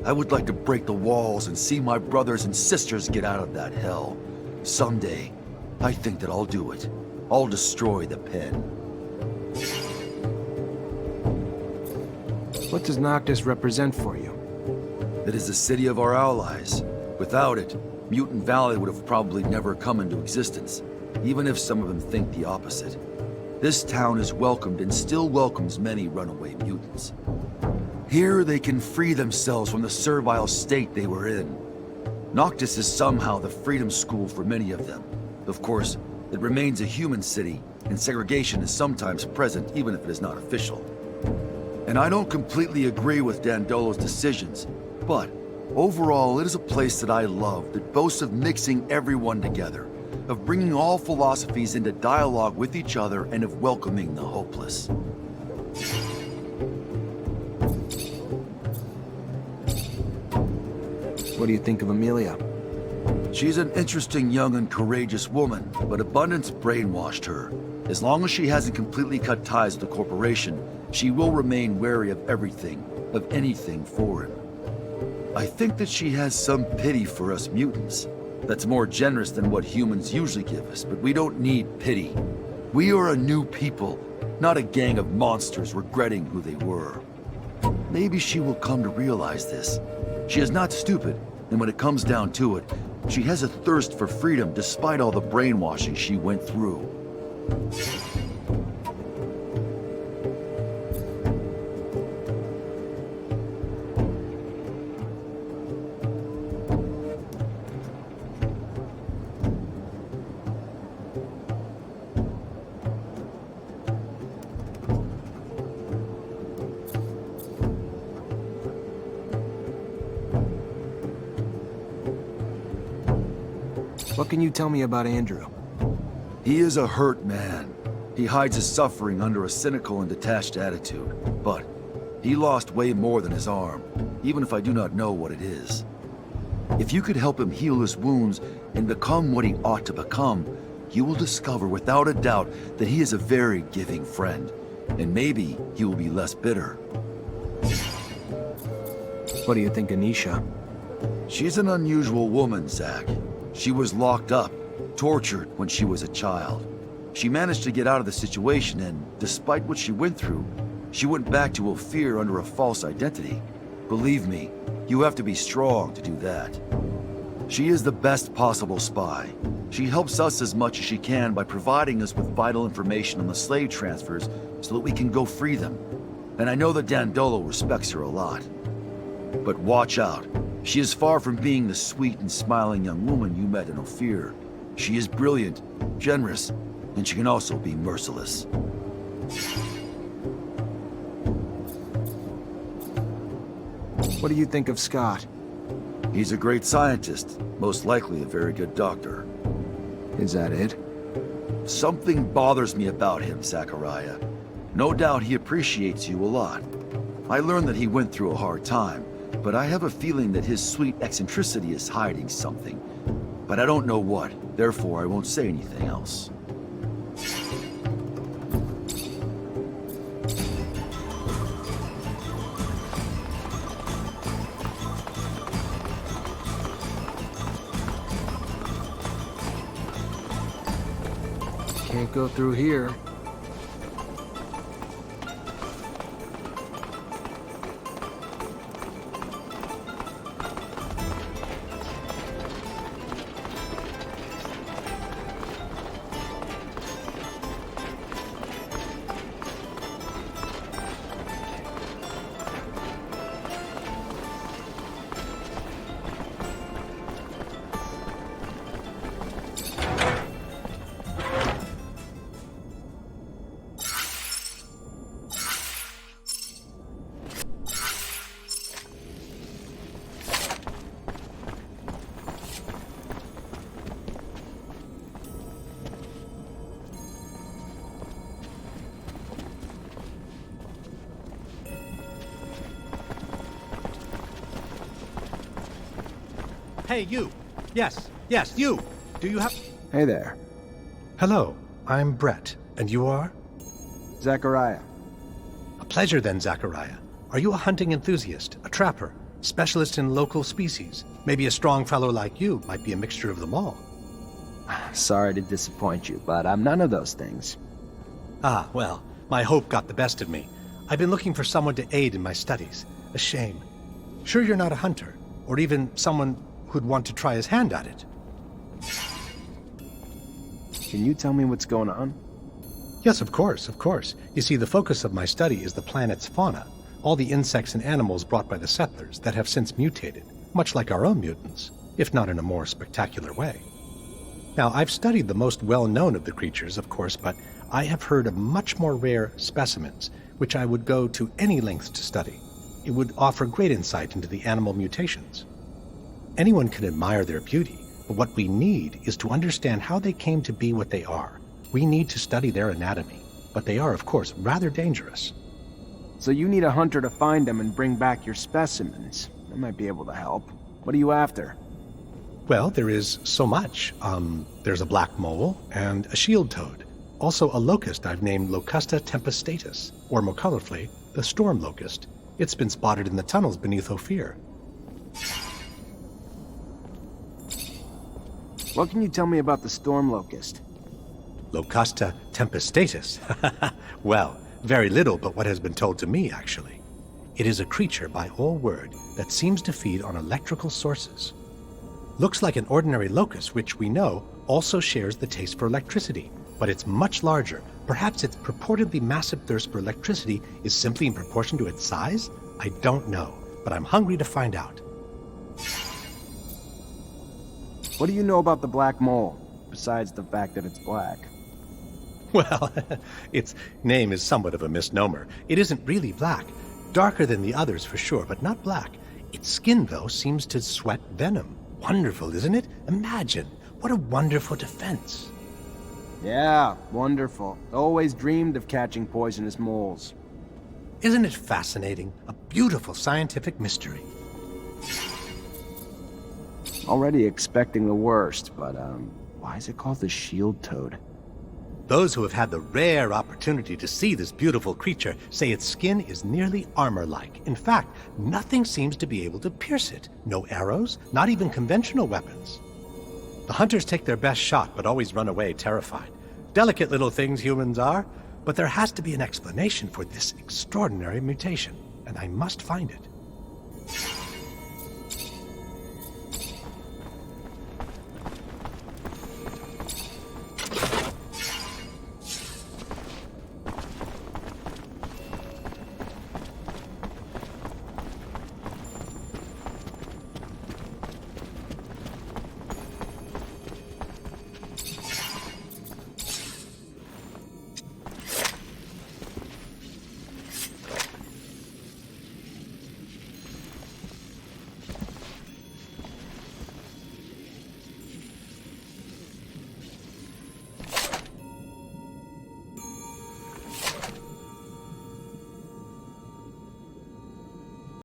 I would like to break the walls and see my brothers and sisters get out of that hell. Someday, I think that I'll do it. I'll destroy the pen. What does Noctis represent for you? It is the city of our allies. Without it, Mutant Valley would have probably never come into existence, even if some of them think the opposite. This town is welcomed and still welcomes many runaway mutants. Here they can free themselves from the servile state they were in. Noctis is somehow the freedom school for many of them. Of course, it remains a human city, and segregation is sometimes present even if it is not official. And I don't completely agree with Dandolo's decisions, but overall it is a place that I love that boasts of mixing everyone together, of bringing all philosophies into dialogue with each other, and of welcoming the hopeless. What do you think of Amelia? She's an interesting young and courageous woman, but Abundance brainwashed her. As long as she hasn't completely cut ties with the corporation, she will remain wary of everything, of anything foreign. I think that she has some pity for us mutants. That's more generous than what humans usually give us, but we don't need pity. We are a new people, not a gang of monsters regretting who they were. Maybe she will come to realize this. She is not stupid, and when it comes down to it, she has a thirst for freedom despite all the brainwashing she went through. What can you tell me about Andrew? He is a hurt man. He hides his suffering under a cynical and detached attitude. But he lost way more than his arm, even if I do not know what it is. If you could help him heal his wounds and become what he ought to become, you will discover without a doubt that he is a very giving friend. And maybe he will be less bitter. What do you think of Nisha? She's an unusual woman, Zack. She was locked up, tortured when she was a child. She managed to get out of the situation, and despite what she went through, she went back to Ophir under a false identity. Believe me, you have to be strong to do that. She is the best possible spy. She helps us as much as she can by providing us with vital information on the slave transfers so that we can go free them. And I know that Dandolo respects her a lot. But watch out. She is far from being the sweet and smiling young woman you met in Ophir. She is brilliant, generous, and she can also be merciless. What do you think of Scott? He's a great scientist, most likely a very good doctor. Is that it? Something bothers me about him, Zachariah. No doubt he appreciates you a lot. I learned that he went through a hard time, but I have a feeling that his sweet eccentricity is hiding something. But I don't know what, therefore I won't say anything else. Can't go through here. Hey, you! Yes, you! Do you have... Hey there. Hello, I'm Brett, and you are? Zachariah. A pleasure then, Zachariah. Are you a hunting enthusiast, a trapper, specialist in local species? Maybe a strong fellow like you might be a mixture of them all. Sorry to disappoint you, but I'm none of those things. Ah, well, my hope got the best of me. I've been looking for someone to aid in my studies. A shame. Sure you're not a hunter, or even someone who'd want to try his hand at it. Can you tell me what's going on? Yes, of course, of course. You see, the focus of my study is the planet's fauna, all the insects and animals brought by the settlers that have since mutated, much like our own mutants, if not in a more spectacular way. Now, I've studied the most well-known of the creatures, of course, but I have heard of much more rare specimens, which I would go to any lengths to study. It would offer great insight into the animal mutations. Anyone can admire their beauty, but what we need is to understand how they came to be what they are. We need to study their anatomy, but they are, of course, rather dangerous. So you need a hunter to find them and bring back your specimens. I might be able to help. What are you after? Well, there is so much. There's a black mole and a shield toad. Also a locust I've named Locusta tempestatus, or more colorfully, the storm locust. It's been spotted in the tunnels beneath Ophir. What can you tell me about the storm locust? Locusta tempestatus? Well, very little but what has been told to me, actually. It is a creature, by all word, that seems to feed on electrical sources. Looks like an ordinary locust, which we know also shares the taste for electricity, but it's much larger. Perhaps its purportedly massive thirst for electricity is simply in proportion to its size? I don't know, but I'm hungry to find out. What do you know about the black mole, besides the fact that it's black? Well, its name is somewhat of a misnomer. It isn't really black. Darker than the others for sure, but not black. Its skin, though, seems to sweat venom. Wonderful, isn't it? Imagine. What a wonderful defense. Yeah, wonderful. Always dreamed of catching poisonous moles. Isn't it fascinating? A beautiful scientific mystery. Already expecting the worst, but, why is it called the shield toad? Those who have had the rare opportunity to see this beautiful creature say its skin is nearly armor-like. In fact, nothing seems to be able to pierce it. No arrows, not even conventional weapons. The hunters take their best shot, but always run away terrified. Delicate little things humans are, but there has to be an explanation for this extraordinary mutation, and I must find it.